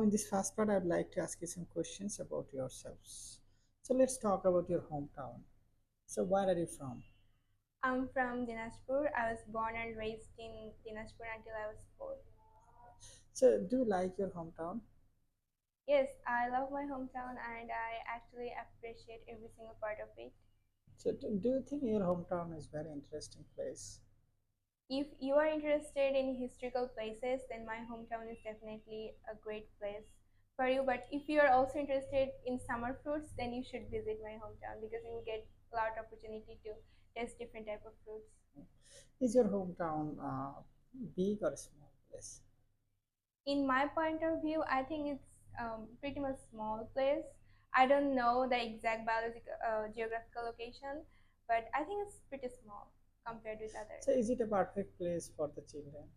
In this first part, I'd like to ask you some questions about yourselves. So let's talk about your hometown. So where are you from? I'm from Dinajpur. I was born and raised in Dinajpur until I was 4. So do you like your hometown? Yes, I love my hometown and I actually appreciate every single part of it. So do you think your hometown is very interesting place? If you are interested in historical places, then my hometown is definitely a great place for you. But if you are also interested in summer fruits, then you should visit my hometown because you will get a lot of opportunity to test different type of fruits. Is your hometown big or small place? In my point of view, I think it's pretty much small place. I don't know the exact biological geographical location, but I think it's pretty small compared with others. So is it a perfect place for the children?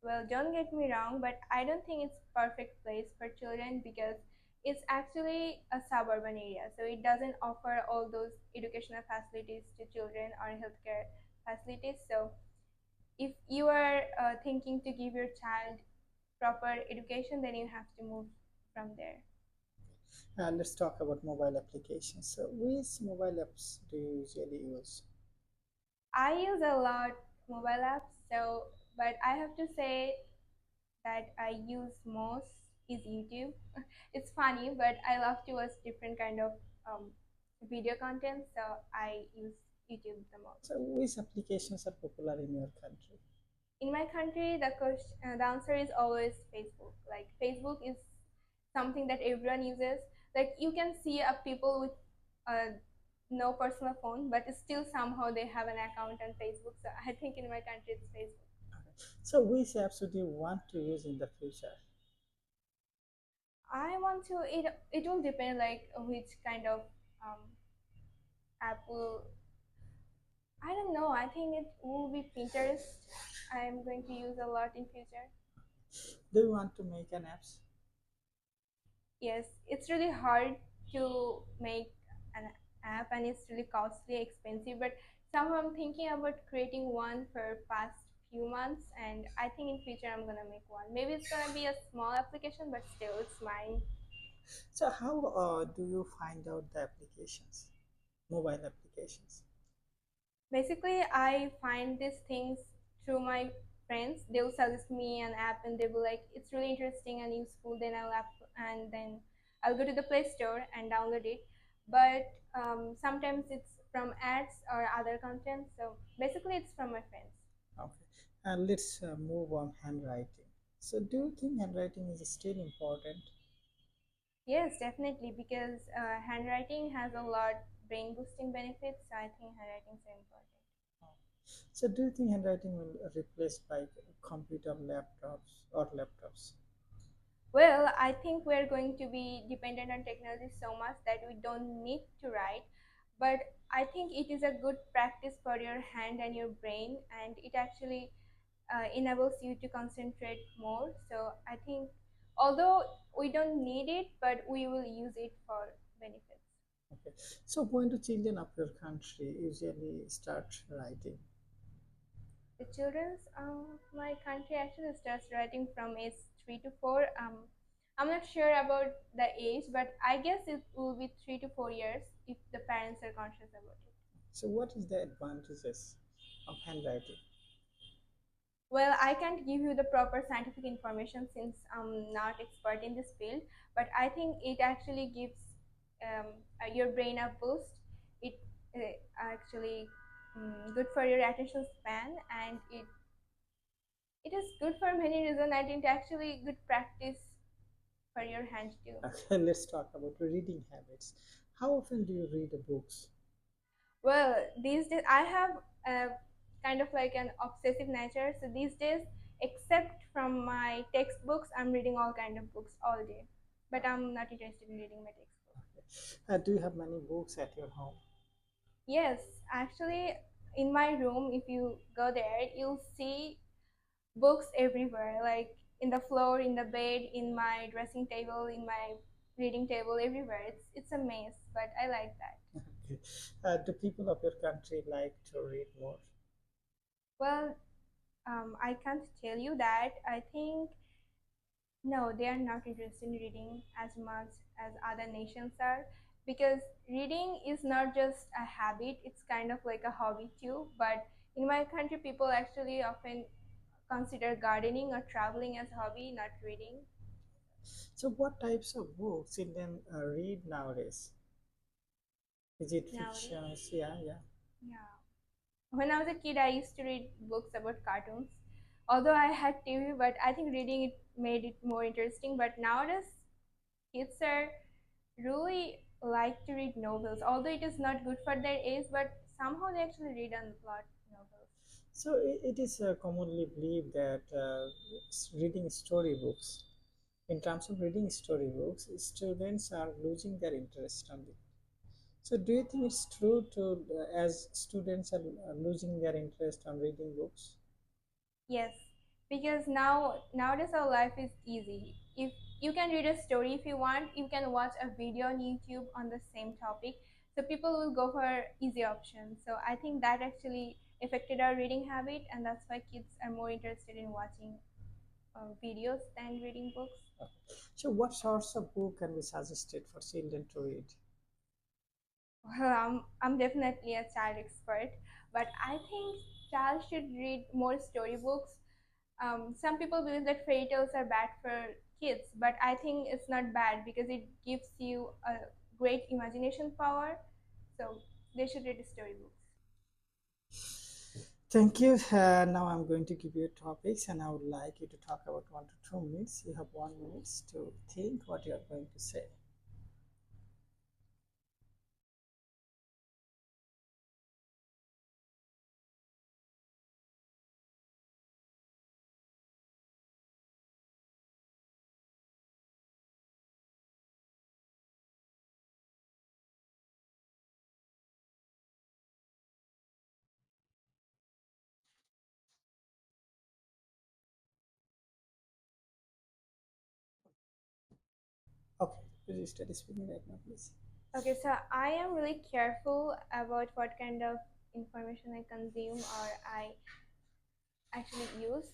Well, don't get me wrong, but I don't think it's perfect place for children because it's actually a suburban area, so it doesn't offer all those educational facilities to children or healthcare facilities. So if you are thinking to give your child proper education, then you have to move from there. Let's talk about mobile applications. So which mobile apps do you usually use? I use a lot mobile apps, so but I have to say that I use most is YouTube. It's funny, but I love to watch different kind of um, video content, so I use YouTube the most. So which applications are popular in your country? In my country, the answer is always Facebook. Like Facebook is something that everyone uses. Like you can see people with no personal phone, but still somehow they have an account on Facebook. So I think in my country it's Facebook. So which apps would you want to use in the future? I want to. It will depend like which kind of um, app will. I don't know. I think it will be Pinterest. I'm going to use a lot in future. Do you want to make an apps? Yes, it's really hard to make an app and it's really costly, expensive. But somehow I'm thinking about creating one for past few months, and I think in future I'm gonna make one. Maybe it's gonna be a small application, but still it's mine. So how do you find out the applications, mobile applications? Basically, I find these things through my friends. They'll suggest me an app, and they'll be like, "It's really interesting and useful." Then I'll go to the Play Store and download it. But sometimes it's from ads or other content. So basically, it's from my friends. Okay, and let's move on handwriting. So do you think handwriting is still important? Yes, definitely, because handwriting has a lot brain boosting benefits. So I think handwriting is very important. So do you think handwriting will replace by computer laptops or laptops? Well, I think we're going to be dependent on technology so much that we don't need to write. But I think it is a good practice for your hand and your brain, and it actually enables you to concentrate more. So I think, although we don't need it, but we will use it for benefits. Okay, so when do children of your country usually start writing? The children's my country actually starts writing from age 3 to 4. I'm not sure about the age, but I guess it will be 3 to 4 years if the parents are conscious about it. So what is the advantages of handwriting? Well, I can't give you the proper scientific information since I'm not expert in this field, but I think it actually gives your brain a boost. It actually good for your attention span, and it is good for many reasons. I think actually good practice for your hand too. Okay, let's talk about reading habits. How often do you read books? Well, these days I have a kind of like an obsessive nature. So these days, except from my textbooks, I'm reading all kind of books all day. But I'm not interested in reading my textbooks. Do you have many books at your home? Yes, actually, in my room, if you go there, you'll see books everywhere, like in the floor, in the bed, in my dressing table, in my reading table, everywhere. It's a mess, but I like that. Okay. Do people of your country like to read more? Well, I can't tell you that. I think No, they are not interested in reading as much as other nations are, because reading is not just a habit, it's kind of like a hobby too. But in my country, people actually often consider gardening or traveling as hobby, not reading So, what types of books Indian read nowadays? Is it nowadays. fiction? Yeah, yeah. Yeah. When I was a kid, I used to read books about cartoons. Although I had TV, but I think reading it made it more interesting. But nowadays, kids are really like to read novels, although it is not good for their age, but somehow they actually read a lot novels. So, it is commonly believed that reading storybooks, in terms of reading storybooks, students are losing their interest on it. So, do you think it's true to as students are losing their interest on reading books? Yes, because nowadays our life is easy. If you can read a story if you want, you can watch a video on YouTube on the same topic. So people will go for easy options. So I think that actually affected our reading habit, and that's why kids are more interested in watching videos than reading books. So, what sorts of book can be suggested for children to read? Well, I'm definitely a child expert, but I think child should read more storybooks. Some people believe that fairy tales are bad for kids, but I think it's not bad because it gives you a great imagination power. So they should read storybooks. Thank you. Now I'm going to give you topics, and I would like you to talk about 1 to 2 minutes. You have 1 minute to think what you are going to say. Okay, please study speaking right now, please. Okay, so I am really careful about what kind of information I consume or I actually use.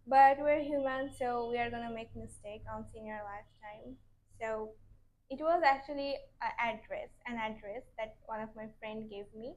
But we're human, so we are gonna make mistake once in our lifetime. So it was actually an address that one of my friend gave me.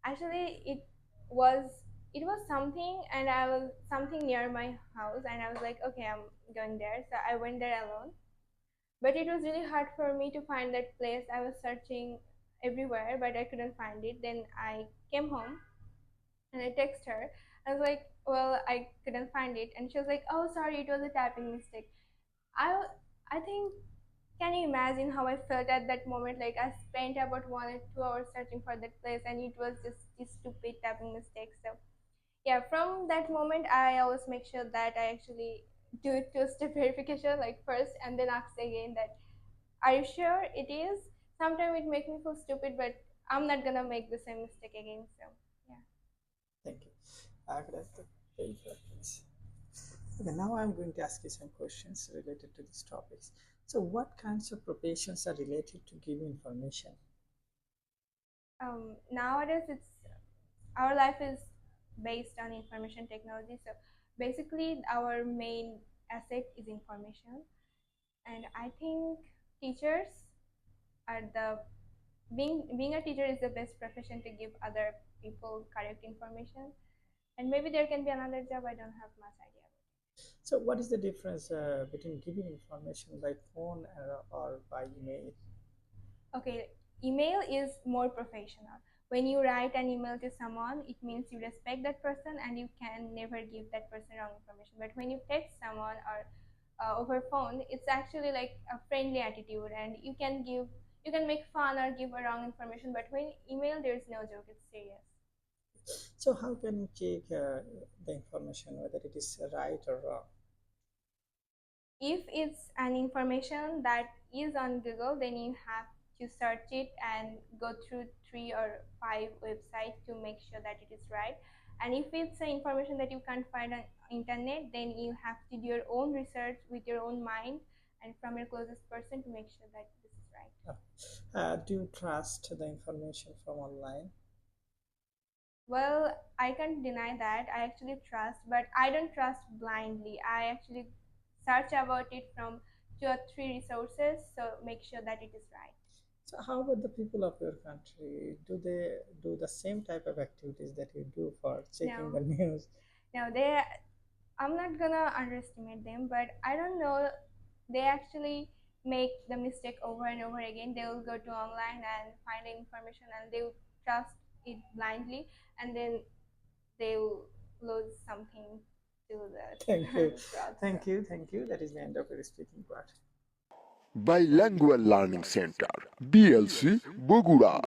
Actually, was it was something, and I was something near my house, and I was like, okay, I'm going there. So I went there alone. But it was really hard for me to find that place. I was searching everywhere, but I couldn't find it. Then I came home and I text her. I was like, well, I couldn't find it, and she was like, oh, sorry, it was a typing mistake. I I think, can you imagine how I felt at that moment? Like I spent about 1 or 2 hours searching for that place, and it was just this stupid typing mistake. So yeah, from that moment, I always make sure that I actually do two-step verification, like first, and then ask again that, are you sure it is? Sometimes it makes me feel stupid, but I'm not gonna make the same mistake again. So yeah. Thank you. Could I have the page, please? Okay, now I'm going to ask you some questions related to these topics. So, what kinds of professions are related to giving information? Nowadays, it's our life is based on information technology. So basically, our main asset is information, and I think teachers are the being a teacher is the best profession to give other people correct information. And maybe there can be another job. I don't have much idea. So, what is the difference between giving information by phone or by email? Okay, email is more professional. When you write an email to someone, it means you respect that person and you can never give that person wrong information. But when you text someone or over phone, it's actually like a friendly attitude, and you can make fun or give a wrong information. But when email, there's no joke; it's serious. So, how can you check the information whether it is right or wrong? If it's an information that is on Google, then you have to search it and go through 3 or 5 websites to make sure that it is right. And if it's an information that you can't find on internet, then you have to do your own research with your own mind and from your closest person to make sure that this is right. Do you trust the information from online? Well, I can't deny that I actually trust, but I don't trust blindly. I actually search about it from 2 or 3 resources, so make sure that it is right. So how about the people of your country? Do they do the same type of activities that you do for checking No, the news? no, they. I'm not gonna underestimate them, but I don't know. They actually make the mistake over and over again. They will go to online and find the information, and they will trust it blindly, and then they will lose something to the Thank you. fraud. So. Thank you. Thank you. That is the end of your speaking part. Bilingual Learning Center, BLC, Bogura.